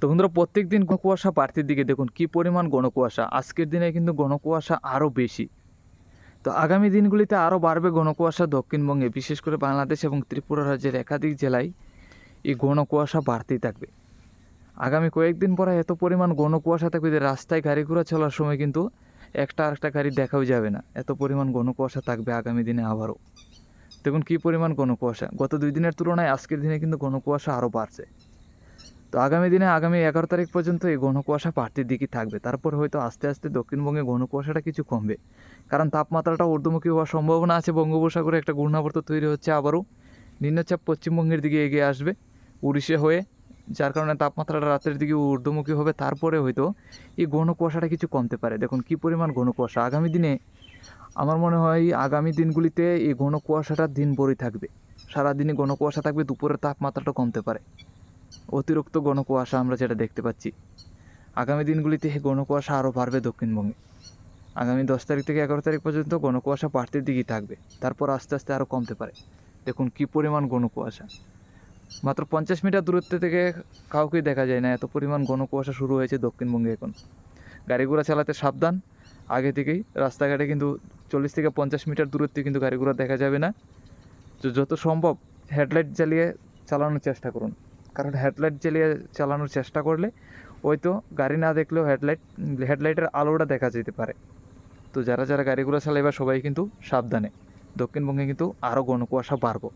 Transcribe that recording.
তো বন্ধুরা, প্রত্যেক দিন ঘন কুয়াশা বাড়তির দিকে, দেখুন কী পরিমাণ ঘন কুয়াশা। আজকের দিনে কিন্তু ঘন কুয়াশা আরও বেশি। তো আগামী দিনগুলিতে আরও বাড়বে ঘন কুয়াশা দক্ষিণবঙ্গে, বিশেষ করে বাংলাদেশ এবং ত্রিপুরা রাজ্যের একাধিক জেলায় এই ঘন কুয়াশা বাড়তেই থাকবে। আগামী কয়েকদিন পরে এত পরিমাণ ঘন কুয়াশা থাকবে যে রাস্তায় গাড়ি ঘোড়া চলার সময় কিন্তু একটা আরেকটা গাড়ি দেখাও যাবে না, এত পরিমাণ ঘন কুয়াশা থাকবে আগামী দিনে আবারও। দেখুন কী পরিমাণ ঘন কুয়াশা, গত 2 দিনের তুলনায় আজকের দিনে কিন্তু ঘন কুয়াশা আরও বাড়ছে। তো আগামী দিনে আগামী 11 তারিখ পর্যন্ত এই ঘন কুয়াশা বাড়তির দিকেই থাকবে। তারপর হয়তো আস্তে আস্তে দক্ষিণবঙ্গে ঘন কুয়াশাটা কিছু কমবে, কারণ তাপমাত্রাটা ঊর্ধ্বমুখী হওয়ার সম্ভাবনা আছে। বঙ্গোপসাগরে একটা ঘূর্ণাবর্ত তৈরি হচ্ছে, আবারও নিম্নচাপ পশ্চিমবঙ্গের দিকে এগিয়ে আসবে উড়িষ্যা হয়ে, যার কারণে তাপমাত্রাটা রাতের দিকে ঊর্ধ্বমুখী হবে। তারপরে হয়তো এই ঘন কুয়াশাটা কিছু কমতে পারে। দেখুন কী পরিমাণ ঘন কুয়াশা আগামী দিনে। আমার মনে হয় আগামী দিনগুলিতে এই ঘন কুয়াশাটা দিনভরই থাকবে, সারাদিনই ঘন কুয়াশা থাকবে। দুপুরের তাপমাত্রাটা কমতে পারে, অতিরিক্ত ঘন কুয়াশা আমরা যেটা দেখতে পাচ্ছি। আগামী দিনগুলিতে এই ঘন কুয়াশা আরও বাড়বে দক্ষিণবঙ্গে। আগামী 10 তারিখ থেকে 11 তারিখ পর্যন্ত ঘন কুয়াশা বাড়তির দিকেই থাকবে, তারপর আস্তে আস্তে আরও কমতে পারে। দেখুন কী পরিমাণ ঘন কুয়াশা, মাত্র 50 মিটার দূরত্ব থেকে কাউকেই দেখা যায় না, এত পরিমাণ ঘন কুয়াশা শুরু হয়েছে দক্ষিণবঙ্গে। এখন গাড়ি ঘোড়া চালাতে সাবধান। আগে থেকেই রাস্তাঘাটে কিন্তু 40 থেকে 50 মিটার দূরত্বে কিন্তু গাড়ি ঘোড়া দেখা যাবে না। তো যত সম্ভব হেডলাইট জ্বালিয়ে চালানোর চেষ্টা করুন, কারণ হেডলাইট জ্বালিয়ে চালানোর চেষ্টা করলে হয়তো গাড়ি না দেখলেও হেডলাইটের আলোটা দেখা যেতে পারে। তো যারা যারা গাড়িগুলো চালাবে সবাই কিন্তু সাবধানে। দক্ষিণবঙ্গে কিন্তু আরও ঘন কুয়াশা বাড়বে।